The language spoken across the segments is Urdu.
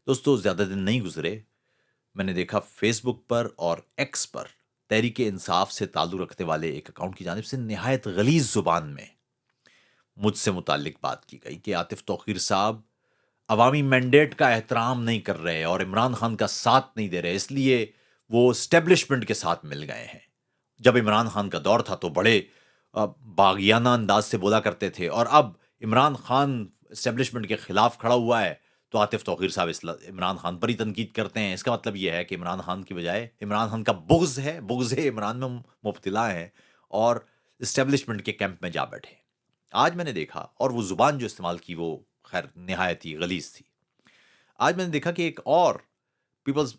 دوستوں زیادہ دن نہیں گزرے، میں نے دیکھا فیس بک پر اور ایکس پر تحریک انصاف سے تعلق رکھنے والے ایک اکاؤنٹ کی جانب سے نہایت غلیظ زبان میں مجھ سے متعلق بات کی گئی کہ عاطف توقیر صاحب عوامی مینڈیٹ کا احترام نہیں کر رہے اور عمران خان کا ساتھ نہیں دے رہے، اس لیے وہ اسٹیبلشمنٹ کے ساتھ مل گئے ہیں۔ جب عمران خان کا دور تھا تو بڑے باغیانہ انداز سے بولا کرتے تھے، اور اب عمران خان اسٹیبلشمنٹ کے خلاف کھڑا ہوا ہے تو عاطف توقیر صاحب عمران خان پر ہی تنقید کرتے ہیں۔ اس کا مطلب یہ ہے کہ عمران خان کی بجائے عمران خان کا بغض ہے، بغض عمران میں مبتلا ہیں اور اسٹیبلشمنٹ کے کیمپ میں جا بیٹھے۔ آج میں نے دیکھا، اور وہ زبان جو استعمال کی وہ خیر نہایت ہی غلیظ تھی۔ آج میں نے دیکھا کہ ایک اور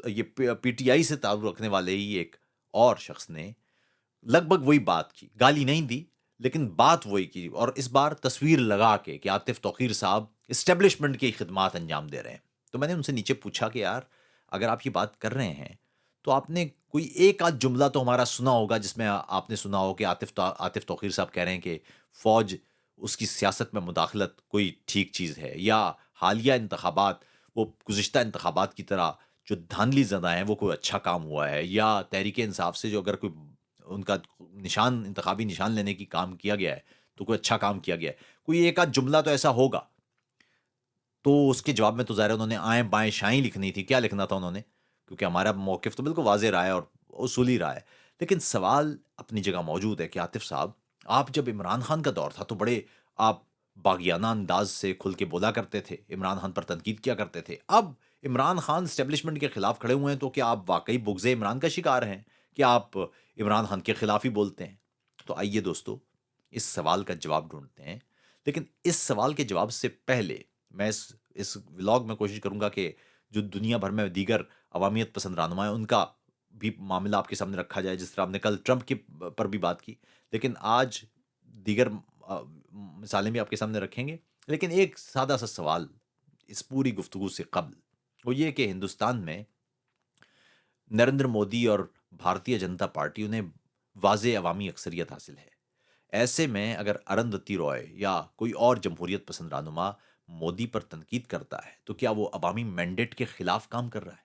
یہ پی ٹی آئی سے تعلق رکھنے والے ہی ایک اور شخص نے لگ بھگ وہی بات کی، گالی نہیں دی لیکن بات وہی کی، اور اس بار تصویر لگا کے کہ عاطف توقیر صاحب اسٹیبلشمنٹ کی خدمات انجام دے رہے ہیں۔ تو میں نے ان سے نیچے پوچھا کہ یار اگر آپ یہ بات کر رہے ہیں تو آپ نے کوئی ایک آدھ جملہ تو ہمارا سنا ہوگا جس میں آپ نے سنا ہو کہ عاطف توقیر صاحب کہہ رہے ہیں کہ فوج اس کی سیاست میں مداخلت کوئی ٹھیک چیز ہے، یا حالیہ انتخابات وہ گزشتہ انتخابات کی طرح جو دھاندلی زدہ ہیں وہ کوئی اچھا کام ہوا ہے، یا تحریک انصاف سے جو اگر کوئی ان کا انتخابی نشان لینے کی کام کیا گیا ہے تو کوئی اچھا کام کیا گیا ہے، کوئی ایک آدھ جملہ تو ایسا ہوگا۔ تو اس کے جواب میں تو ظاہر ہے انہوں نے آئیں بائیں شائیں لکھنی تھی، کیا لکھنا تھا انہوں نے، کیونکہ ہمارا موقف تو بالکل واضح رہا ہے اور اصولی رہا ہے۔ لیکن سوال اپنی جگہ موجود ہے کہ عاطف صاحب، آپ جب عمران خان کا دور تھا تو بڑے آپ باغیانہ انداز سے کھل کے بولا کرتے تھے، عمران خان پر تنقید کیا کرتے تھے۔ اب عمران خان اسٹیبلشمنٹ کے خلاف کھڑے ہوئے ہیں تو کیا آپ واقعی بغض عمران کا شکار ہیں کہ آپ عمران خان کے خلاف ہی بولتے ہیں؟ تو آئیے دوستو اس سوال کا جواب ڈھونڈتے ہیں۔ لیکن اس سوال کے جواب سے پہلے میں اس ولاگ میں کوشش کروں گا کہ جو دنیا بھر میں دیگر عوامیت پسند رہنما ہیں ان کا بھی معاملہ آپ کے سامنے رکھا جائے، جس طرح آپ نے کل ٹرمپ کی پر بھی بات کی، لیکن آج دیگر مثالیں بھی آپ کے سامنے رکھیں گے۔ لیکن ایک سادہ سا سوال اس پوری گفتگو سے قبل، وہ یہ کہ ہندوستان میں نریندر مودی اور بھارتیہ جنتا پارٹی انہیں واضح عوامی اکثریت حاصل ہے۔ ایسے میں اگر ارندھتی رائے یا کوئی اور جمہوریت پسند رہنما مودی پر تنقید کرتا ہے تو کیا وہ عوامی مینڈیٹ کے خلاف کام کر رہا ہے؟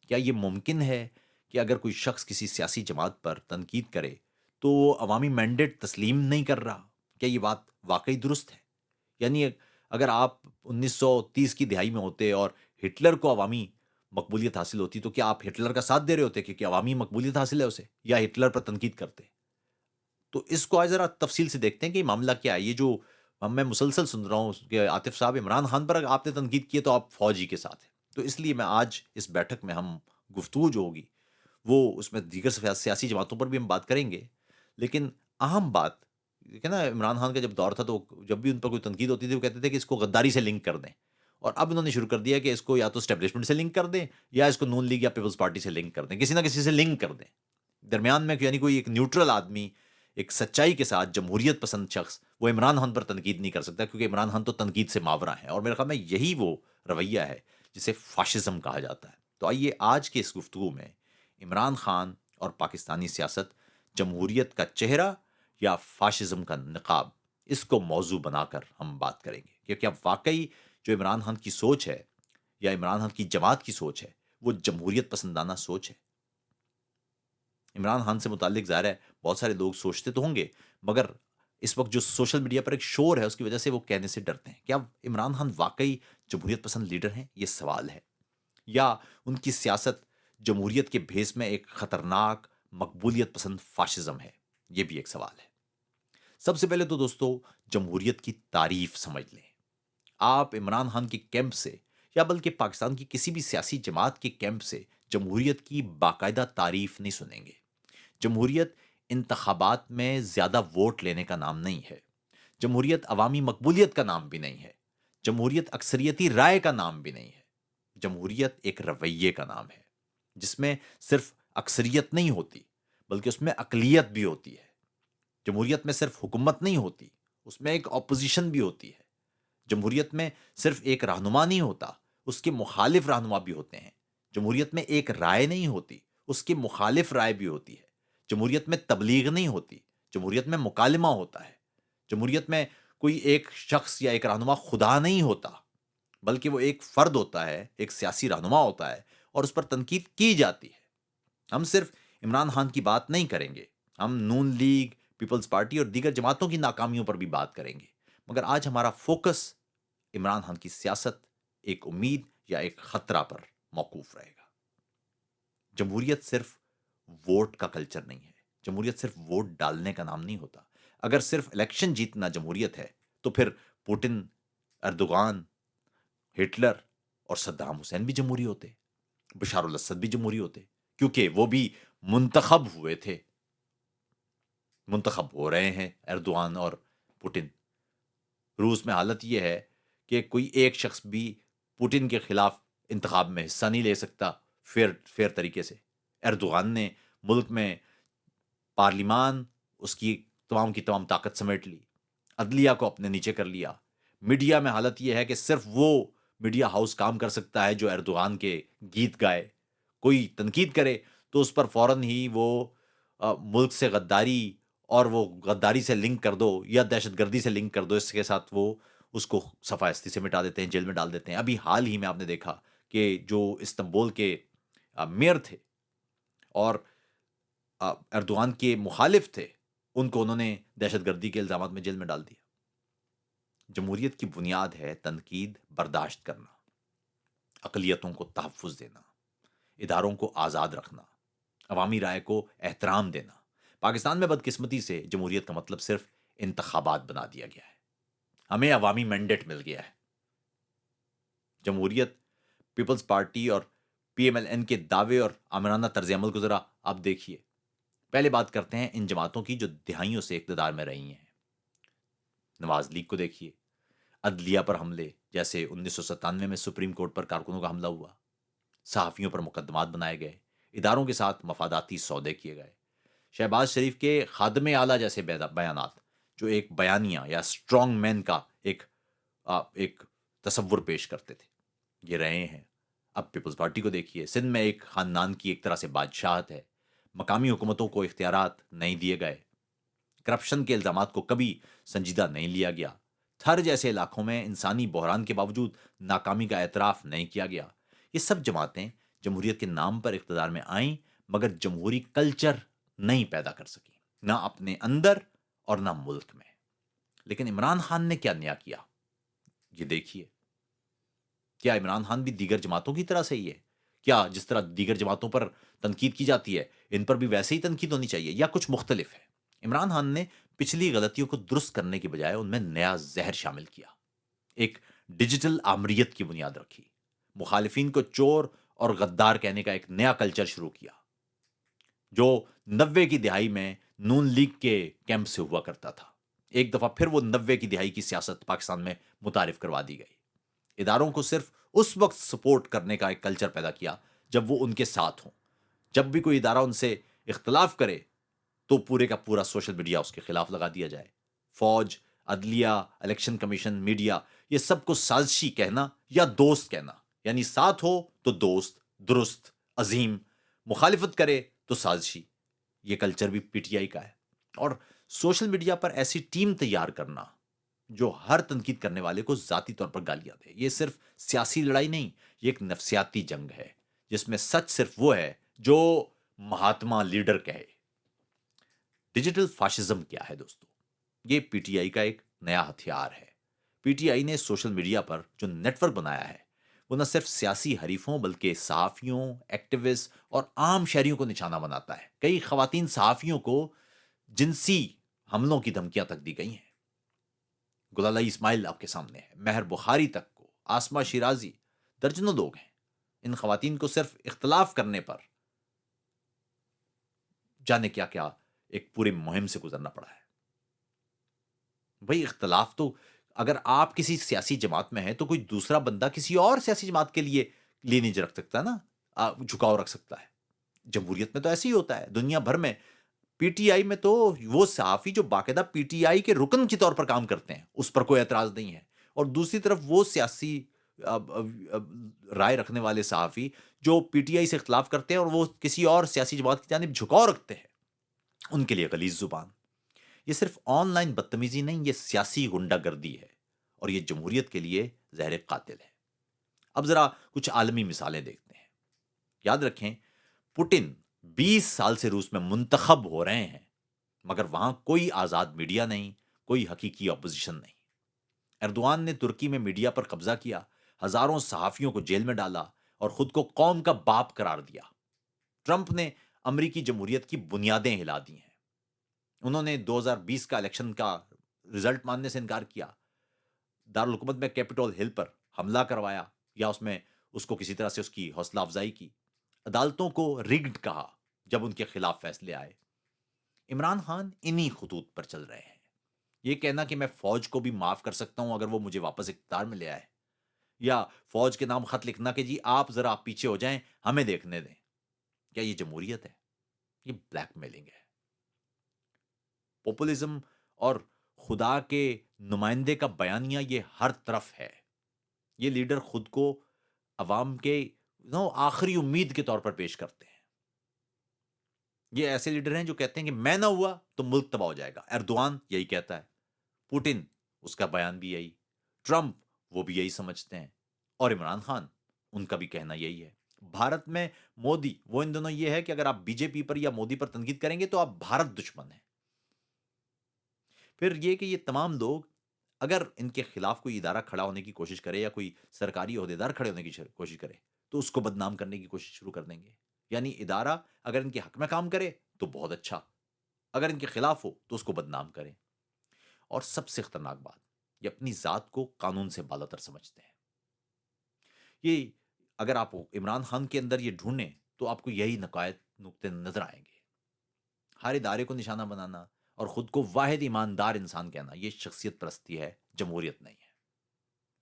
کیا یہ ممکن ہے کہ اگر کوئی شخص کسی سیاسی جماعت پر تنقید کرے تو وہ عوامی مینڈیٹ تسلیم نہیں کر رہا؟ کیا یہ بات واقعی درست ہے؟ یعنی اگر آپ 1930 کی دہائی میں ہوتے اور ہٹلر کو عوامی مقبولیت حاصل ہوتی تو کیا آپ ہٹلر کا ساتھ دے رہے ہوتے کیونکہ عوامی مقبولیت حاصل ہے اسے، یا ہٹلر پر تنقید کرتے؟ تو اس کو آج ذرا تفصیل سے دیکھتے ہیں کہ یہ معاملہ کیا ہے۔ یہ جو میں مسلسل سن رہا ہوں کہ عاطف صاحب عمران خان پر آپ نے تنقید کی ہے تو آپ فوجی کے ساتھ ہیں، تو اس لیے میں آج اس بیٹھک میں ہم گفتگو جو ہوگی وہ اس میں دیگر سیاسی جماعتوں پر بھی ہم بات کریں گے، لیکن اہم بات کہ نا عمران خان کا جب دور تھا تو جب بھی ان پر کوئی تنقید ہوتی تھی وہ کہتے تھے کہ اس کو غداری سے لنک کر دیں، اور اب انہوں نے شروع کر دیا کہ اس کو یا تو اسٹیبلشمنٹ سے لنک کر دیں یا اس کو نون لیگ یا پیپلز پارٹی سے لنک کر دیں، کسی نہ کسی سے لنک کر دیں درمیان میں، یعنی کوئی ایک نیوٹرل آدمی ایک سچائی کے ساتھ جمہوریت پسند شخص وہ عمران خان پر تنقید نہیں کر سکتا، کیونکہ عمران خان تو تنقید سے ماورا ہے، اور میرے خیال میں یہی وہ رویہ ہے جسے فاشزم کہا جاتا ہے۔ تو آئیے آج کے اس گفتگو میں عمران خان اور پاکستانی سیاست، جمہوریت کا چہرہ یا فاشزم کا نقاب، اس کو موضوع بنا کر ہم بات کریں گے کہ کیا واقعی جو عمران خان کی سوچ ہے یا عمران خان کی جماعت کی سوچ ہے وہ جمہوریت پسندانہ سوچ ہے۔ عمران خان سے متعلق ظاہر ہے بہت سارے لوگ سوچتے تو ہوں گے، مگر اس وقت جو سوشل میڈیا پر ایک شور ہے اس کی وجہ سے وہ کہنے سے ڈرتے ہیں۔ کیا عمران خان واقعی جمہوریت پسند لیڈر ہیں؟ یہ سوال ہے، یا ان کی سیاست جمہوریت کے بھیس میں ایک خطرناک مقبولیت پسند فاشزم ہے؟ یہ بھی ایک سوال ہے۔ سب سے پہلے تو دوستو جمہوریت کی تعریف سمجھ لیں۔ آپ عمران خان کے کیمپ سے یا بلکہ پاکستان کی کسی بھی سیاسی جماعت کے کیمپ سے جمہوریت کی باقاعدہ تعریف نہیں سنیں گے۔ جمہوریت انتخابات میں زیادہ ووٹ لینے کا نام نہیں ہے۔ جمہوریت عوامی مقبولیت کا نام بھی نہیں ہے۔ جمہوریت اکثریتی رائے کا نام بھی نہیں ہے۔ جمہوریت ایک رویے کا نام ہے جس میں صرف اکثریت نہیں ہوتی بلکہ اس میں اقلیت بھی ہوتی ہے۔ جمہوریت میں صرف حکومت نہیں ہوتی، اس میں ایک اپوزیشن بھی ہوتی ہے۔ جمہوریت میں صرف ایک رہنما نہیں ہوتا، اس کے مخالف رہنما بھی ہوتے ہیں۔ جمہوریت میں ایک رائے نہیں ہوتی، اس کی مخالف رائے بھی ہوتی ہے۔ جمہوریت میں تبلیغ نہیں ہوتی، جمہوریت میں مکالمہ ہوتا ہے۔ جمہوریت میں کوئی ایک شخص یا ایک رہنما خدا نہیں ہوتا، بلکہ وہ ایک فرد ہوتا ہے، ایک سیاسی رہنما ہوتا ہے، اور اس پر تنقید کی جاتی ہے۔ ہم صرف عمران خان کی بات نہیں کریں گے، ہم نون لیگ، پیپلز پارٹی اور دیگر جماعتوں کی ناکامیوں پر بھی بات کریں گے، مگر آج ہمارا فوکس عمران خان کی سیاست، ایک امید یا ایک خطرہ پر موقوف رہے گا۔ جمہوریت صرف ووٹ کا کلچر نہیں ہے، جمہوریت صرف ووٹ ڈالنے کا نام نہیں ہوتا۔ اگر صرف الیکشن جیتنا جمہوریت ہے تو پھر پوٹن، اردوغان، ہٹلر اور صدام حسین بھی جمہوری ہوتے، بشار الاسد بھی جمہوری ہوتے، کیونکہ وہ بھی منتخب ہوئے تھے، منتخب ہو رہے ہیں اردوغان اور پوٹن۔ روس میں حالت یہ ہے کہ کوئی ایک شخص بھی پوٹن کے خلاف انتخاب میں حصہ نہیں لے سکتا فیئر طریقے سے۔ اردوغان نے ملک میں پارلیمان، اس کی تمام طاقت سمیٹ لی، عدلیہ کو اپنے نیچے کر لیا۔ میڈیا میں حالت یہ ہے کہ صرف وہ میڈیا ہاؤس کام کر سکتا ہے جو اردوغان کے گیت گائے، کوئی تنقید کرے تو اس پر فوراً ہی وہ ملک سے غداری، اور وہ غداری سے لنک کر دو یا دہشت گردی سے لنک کر دو، اس کے ساتھ وہ اس کو صفائے سے مٹا دیتے ہیں، جیل میں ڈال دیتے ہیں۔ ابھی حال ہی میں آپ نے دیکھا کہ جو استنبول کے میئر تھے اور اردوغان کے مخالف تھے، ان کو انہوں نے دہشت گردی کے الزامات میں جیل میں ڈال دیا۔ جمہوریت کی بنیاد ہے تنقید برداشت کرنا، اقلیتوں کو تحفظ دینا، اداروں کو آزاد رکھنا، عوامی رائے کو احترام دینا۔ پاکستان میں بدقسمتی سے جمہوریت کا مطلب صرف انتخابات بنا دیا گیا ہے، ہمیں عوامی مینڈیٹ مل گیا ہے۔ جمہوریت، پیپلز پارٹی اور پی ایم ایل این کے دعوے اور آمرانہ طرز عمل کو ذرا آپ دیکھیے۔ پہلے بات کرتے ہیں ان جماعتوں کی جو دہائیوں سے اقتدار میں رہی ہیں۔ نواز لیگ کو دیکھیے، عدلیہ پر حملے، جیسے 1997 میں سپریم کورٹ پر کارکنوں کا حملہ ہوا، صحافیوں پر مقدمات بنائے گئے، اداروں کے ساتھ مفاداتی سودے کیے گئے۔ شہباز شریف کے خادم اعلیٰ جیسے بیانات، جو ایک بیانیہ یا اسٹرانگ مین کا ایک تصور پیش کرتے تھے، یہ رہے ہیں۔ اب پیپلز پارٹی کو دیکھیے، سندھ میں ایک خاندان کی ایک طرح سے بادشاہت ہے، مقامی حکومتوں کو اختیارات نہیں دیے گئے، کرپشن کے الزامات کو کبھی سنجیدہ نہیں لیا گیا، تھر جیسے علاقوں میں انسانی بحران کے باوجود ناکامی کا اعتراف نہیں کیا گیا۔ یہ سب جماعتیں جمہوریت کے نام پر اقتدار میں آئیں، مگر جمہوری کلچر نہیں پیدا کر سکیں، نہ اپنے اندر اور نہ ملک میں۔ لیکن عمران خان نے کیا نیا کیا، یہ دیکھیے۔ کیا عمران خان بھی دیگر جماعتوں کی طرح سے ہی ہے؟ کیا جس طرح دیگر جماعتوں پر تنقید کی جاتی ہے، ان پر بھی ویسے ہی تنقید ہونی چاہیے، یا کچھ مختلف ہے؟ عمران خان نے پچھلی غلطیوں کو درست کرنے کی بجائے ان میں نیا زہر شامل کیا، ایک ڈیجیٹل آمریت کی بنیاد رکھی، مخالفین کو چور اور غدار کہنے کا ایک نیا کلچر شروع کیا، جو 90 کی دہائی میں نون لیگ کے کیمپ سے ہوا کرتا تھا۔ ایک دفعہ پھر وہ 90 کی دہائی کی سیاست پاکستان میں متعارف کروا دی گئی۔ اداروں کو صرف اس وقت سپورٹ کرنے کا ایک کلچر پیدا کیا جب وہ ان کے ساتھ ہوں۔ جب بھی کوئی ادارہ ان سے اختلاف کرے تو پورے کا پورا سوشل میڈیا اس کے خلاف لگا دیا جائے۔ فوج، عدلیہ، الیکشن کمیشن، میڈیا، یہ سب کو سازشی کہنا یا دوست کہنا، یعنی ساتھ ہو تو دوست، درست، عظیم، مخالفت کرے تو سازشی۔ یہ کلچر بھی پی ٹی آئی کا ہے۔ اور سوشل میڈیا پر ایسی ٹیم تیار کرنا جو ہر تنقید کرنے والے کو ذاتی طور پر گالیاں دے، یہ صرف سیاسی لڑائی نہیں، یہ ایک نفسیاتی جنگ ہے، جس میں سچ صرف وہ ہے جو مہاتما لیڈر کہے۔ ڈیجیٹل فاشزم کیا ہے دوستو؟ یہ پی ٹی آئی کا ایک نیا ہتھیار ہے۔ پی ٹی آئی نے سوشل میڈیا پر جو نیٹ ورک بنایا ہے، وہ نہ صرف سیاسی حریفوں بلکہ صحافیوں، ایکٹیوسٹ اور عام شہریوں کو نشانہ بناتا ہے۔ کئی خواتین صحافیوں کو جنسی حملوں کی دھمکیاں تک دی گئی ہیں۔ گلالئی اسماعیل آپ کے سامنے ہے، مہر بخاری تک کو، آسما شیرازی، درجنوں لوگ ہیں۔ ان خواتین کو صرف اختلاف کرنے پر جانے کیا کیا ایک پورے مہم سے گزرنا پڑا ہے۔ بھئی اختلاف تو اگر آپ کسی سیاسی جماعت میں ہیں تو کوئی دوسرا بندہ کسی اور سیاسی جماعت کے لیے نہیں رکھ سکتا نا، جھکاؤ رکھ سکتا ہے۔ جمہوریت میں تو ایسے ہی ہوتا ہے، دنیا بھر میں۔ پی ٹی آئی میں تو وہ صحافی جو باقاعدہ پی ٹی آئی کے رکن کے طور پر کام کرتے ہیں، اس پر کوئی اعتراض نہیں ہے، اور دوسری طرف وہ سیاسی رائے رکھنے والے صحافی جو پی ٹی آئی سے اختلاف کرتے ہیں اور وہ کسی اور سیاسی جماعت کی جانب جھکاؤ رکھتے ہیں، ان کے لیے غلیظ زبان۔ یہ صرف آن لائن بدتمیزی نہیں، یہ سیاسی غنڈہ گردی ہے، اور یہ جمہوریت کے لیے زہر قاتل ہے۔ اب ذرا کچھ عالمی مثالیں دیکھتے ہیں. یاد رکھیں پوٹن 20 سال سے روس میں منتخب ہو رہے ہیں مگر وہاں کوئی آزاد میڈیا نہیں، کوئی حقیقی اپوزیشن نہیں. اردوان نے ترکی میں میڈیا پر قبضہ کیا، ہزاروں صحافیوں کو جیل میں ڈالا اور خود کو قوم کا باپ قرار دیا. ٹرمپ نے امریکی جمہوریت کی بنیادیں ہلا دی ہیں. انہوں نے 2020 کا الیکشن کا رزلٹ ماننے سے انکار کیا، دارالحکومت میں کیپٹول ہل پر حملہ کروایا یا اس کو کسی طرح سے اس کی حوصلہ افزائی کی، عدالتوں کو ریگڈ کہا جب ان کے خلاف فیصلے آئے. عمران خان انہی خطوط پر چل رہے ہیں. یہ کہنا کہ میں فوج کو بھی معاف کر سکتا ہوں اگر وہ مجھے واپس اقتدار میں لے آئے، یا فوج کے نام خط لکھنا کہ جی آپ ذرا پیچھے ہو جائیں ہمیں دیکھنے دیں، کیا یہ جمہوریت ہے؟ یہ بلیک میلنگ ہے. پوپولزم اور خدا کے نمائندے کا بیانیہ یہ ہر طرف ہے. یہ لیڈر خود کو عوام کے آخری امید کے طور پر پیش کرتے ہیں. یہ ایسے لیڈر ہیں جو کہتے ہیں کہ میں نہ ہوا تو ملک تباہ ہو جائے گا. اردوان یہی کہتا ہے، پوٹن اس کا بیان بھی یہی، ٹرمپ وہ بھی یہی سمجھتے ہیں، اور عمران خان ان کا بھی کہنا یہی ہے. بھارت میں مودی وہ ان دونوں یہ ہے کہ اگر آپ بی جے پی پر یا مودی پر تنقید کریں گے تو آپ بھارت دشمن ہیں. پھر یہ کہ یہ تمام لوگ اگر ان کے خلاف کوئی ادارہ کھڑا ہونے کی کوشش کرے یا کوئی سرکاری عہدیدار کھڑے ہونے کی کوشش کرے تو اس کو بدنام کرنے کی کوشش شروع کر دیں گے. یعنی ادارہ اگر ان کے حق میں کام کرے تو بہت اچھا، اگر ان کے خلاف ہو تو اس کو بدنام کریں. اور سب سے خطرناک بات، یہ اپنی ذات کو قانون سے بالاتر سمجھتے ہیں. یہ اگر آپ عمران خان کے اندر یہ ڈھونڈیں تو آپ کو یہی نقطے نظر آئیں گے. ہر ادارے کو نشانہ بنانا اور خود کو واحد ایماندار انسان کہنا یہ شخصیت پرستی ہے، جمہوریت نہیں ہے.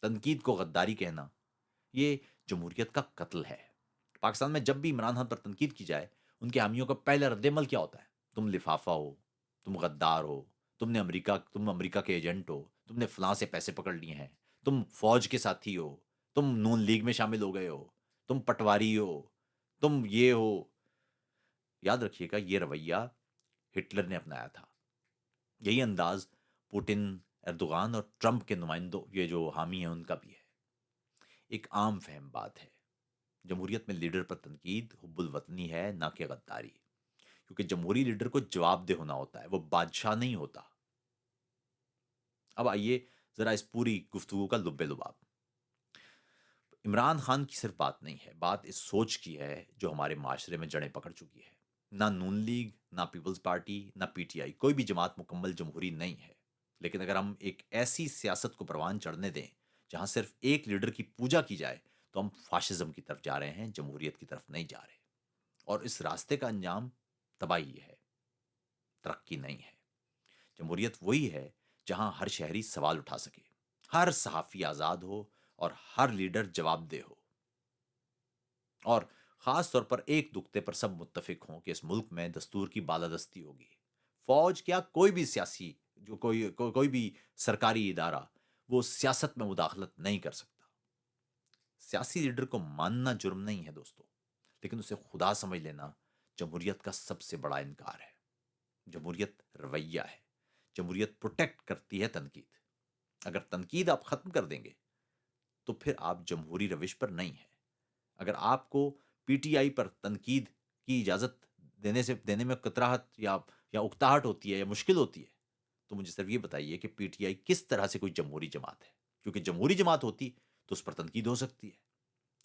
تنقید کو غداری کہنا یہ جمہوریت کا قتل ہے. پاکستان میں جب بھی عمران خان پر تنقید کی جائے ان کے حامیوں کا پہلا رد عمل کیا ہوتا ہے؟ تم لفافہ ہو، تم غدار ہو، تم امریکہ کے ایجنٹ ہو، تم نے فلاں سے پیسے پکڑ لیے ہیں، تم فوج کے ساتھی ہو، تم نون لیگ میں شامل ہو گئے ہو، تم پٹواری ہو، تم یہ ہو. یاد رکھیے گا یہ رویہ ہٹلر نے اپنایا تھا. یہی انداز پوٹن، اردوغان اور ٹرمپ کے نمائندوں یہ جو حامی ہیں ان کا بھی ہے. ایک عام فہم بات ہے، جمہوریت میں لیڈر پر تنقید حب الوطنی ہے نہ کہ غداری، کیونکہ جمہوری لیڈر کو جواب دہ ہونا ہوتا ہے، وہ بادشاہ نہیں ہوتا. اب آئیے ذرا اس پوری گفتگو کا لب لباب. عمران خان کی صرف بات نہیں ہے، بات اس سوچ کی ہے جو ہمارے معاشرے میں جڑیں پکڑ چکی ہے. نہ نون لیگ، نہ پیپلز پارٹی، نہ پی ٹی آئی، کوئی بھی جماعت مکمل جمہوری نہیں ہے. لیکن اگر ہم ایک ایسی سیاست کو پروان چڑھنے دیں جہاں صرف ایک لیڈر کی پوجا کی جائے تو ہم فاشزم کی طرف جا رہے ہیں، جمہوریت کی طرف نہیں جا رہے. اور اس راستے کا انجام تباہی ہے، ترقی نہیں ہے. جمہوریت وہی ہے جہاں ہر شہری سوال اٹھا سکے، ہر صحافی آزاد ہو اور ہر لیڈر جواب دہ ہو. اور خاص طور پر ایک نقطے پر سب متفق ہوں کہ اس ملک میں دستور کی بالادستی ہوگی. فوج کیا کوئی بھی سیاسی کوئی بھی سرکاری ادارہ وہ سیاست میں مداخلت نہیں کر سکتا. سیاسی لیڈر کو ماننا جرم نہیں ہے دوستو، لیکن اسے خدا سمجھ لینا جمہوریت کا سب سے بڑا انکار ہے. جمہوریت رویہ ہے، جمہوریت پروٹیکٹ کرتی ہے تنقید. اگر تنقید آپ ختم کر دیں گے تو پھر آپ جمہوری روش پر نہیں ہیں. اگر آپ کو پی ٹی آئی پر تنقید کی اجازت دینے میں کتراہٹ یا اکتاہٹ ہوتی ہے یا مشکل ہوتی ہے تو مجھے صرف یہ بتائیے کہ پی ٹی آئی کس طرح سے کوئی جمہوری جماعت ہے؟ کیونکہ جمہوری جماعت ہوتی تو اس پر تنقید ہو سکتی ہے.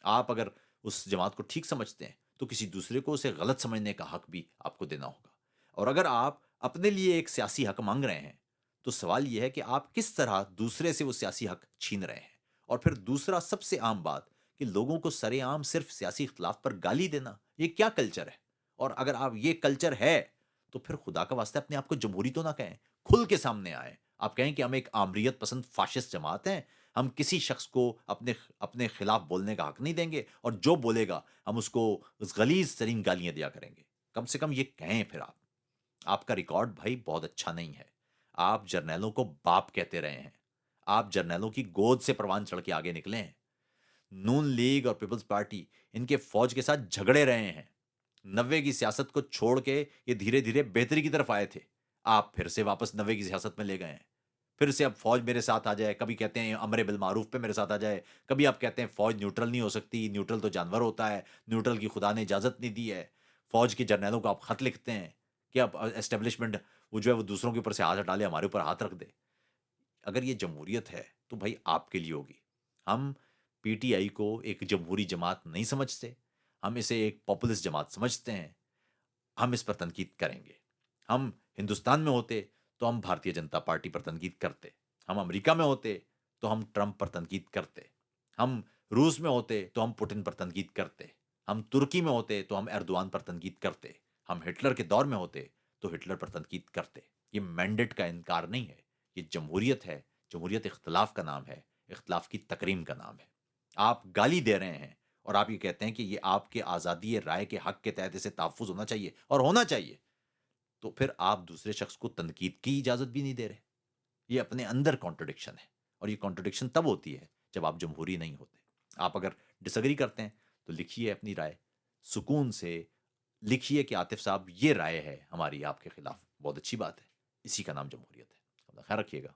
آپ اگر اس جماعت کو ٹھیک سمجھتے ہیں تو کسی دوسرے کو اسے غلط سمجھنے کا حق بھی آپ کو دینا ہوگا. اور اگر آپ اپنے لیے ایک سیاسی حق مانگ رہے ہیں تو سوال یہ ہے کہ آپ کس طرح دوسرے سے وہ سیاسی حق چھین رہے ہیں. اور پھر دوسرا سب سے عام بات کہ لوگوں کو سرے عام صرف سیاسی اختلاف پر گالی دینا، یہ کیا کلچر ہے؟ اور اگر آپ یہ کلچر ہے تو پھر خدا کا واسطہ اپنے آپ کو جمہوری تو نہ کہیں، کھل کے سامنے آئیں. آپ کہیں کہ ہم ایک آمریت پسند فاشسٹ جماعت ہیں، ہم کسی شخص کو اپنے خلاف بولنے کا حق نہیں دیں گے، اور جو بولے گا ہم اس کو غلیظ ترین گالیاں دیا کریں گے. کم سے کم یہ کہیں. پھر آپ کا ریکارڈ بھائی بہت اچھا نہیں ہے. آپ جرنیلوں کو باپ کہتے رہے ہیں، آپ جرنیلوں کی گود سے پروان چڑھ کے آگے نکلے ہیں. نون لیگ اور پیپلز پارٹی ان کے فوج کے ساتھ جھگڑے رہے ہیں. 90 کی سیاست کو چھوڑ کے یہ دھیرے دھیرے بہتری کی طرف آئے تھے، آپ پھر سے واپس 90 کی سیاست میں لے گئے ہیں. پھر سے اب فوج میرے ساتھ آ جائے، کبھی کہتے ہیں امر بالمعروف پہ میرے ساتھ آ جائے، کبھی آپ کہتے ہیں فوج نیوٹرل نہیں ہو سکتی، نیوٹرل تو جانور ہوتا ہے، نیوٹرل کی خدا نے اجازت نہیں دی ہے، فوج کے جرنیلوں کو آپ خط لکھتے ہیں کہ اب اسٹیبلشمنٹ وہ جو ہے وہ دوسروں کے اوپر سے ہاتھ ہٹا لے، ہمارے اوپر ہاتھ رکھ دے۔ اگر یہ جمہوریت ہے تو بھائی آپ کے لیے ہوگی۔ ہم پی ٹی آئی کو ایک جمہوری جماعت نہیں سمجھتے، ہم اسے ایک پاپولسٹ جماعت سمجھتے ہیں، ہم اس پر تنقید کریں گے۔ ہم ہندوستان میں ہوتے تو ہم بھارتیہ جنتا پارٹی پر تنقید کرتے، ہم امریکہ میں ہوتے تو ہم ٹرمپ پر تنقید کرتے، ہم روس میں ہوتے تو ہم پوٹن پر تنقید کرتے، ہم ترکی میں ہوتے تو ہم ایردوان پر تنقید کرتے، ہم ہٹلر کے دور میں ہوتے تو ہٹلر پر تنقید کرتے۔ یہ مینڈیٹ کا انکار نہیں ہے، یہ جمہوریت ہے۔ جمہوریت اختلاف کا نام ہے، اختلاف کی تکریم کا نام ہے۔ آپ گالی دے رہے ہیں اور آپ یہ کہتے ہیں کہ یہ آپ کے آزادی رائے کے حق کے تحت اسے تحفظ ہونا چاہیے اور ہونا چاہیے، تو پھر آپ دوسرے شخص کو تنقید کی اجازت بھی نہیں دے رہے۔ یہ اپنے اندر کانٹرڈکشن ہے، اور یہ کانٹرڈکشن تب ہوتی ہے جب آپ جمہوری نہیں ہوتے۔ آپ اگر ڈس ایگری کرتے ہیں تو لکھیے اپنی رائے، سکون سے لکھیے کہ عاطف صاحب یہ رائے ہے ہماری آپ کے خلاف، بہت اچھی بات ہے، اسی کا نام جمہوریت ہے۔ اپنا خیال رکھیے گا۔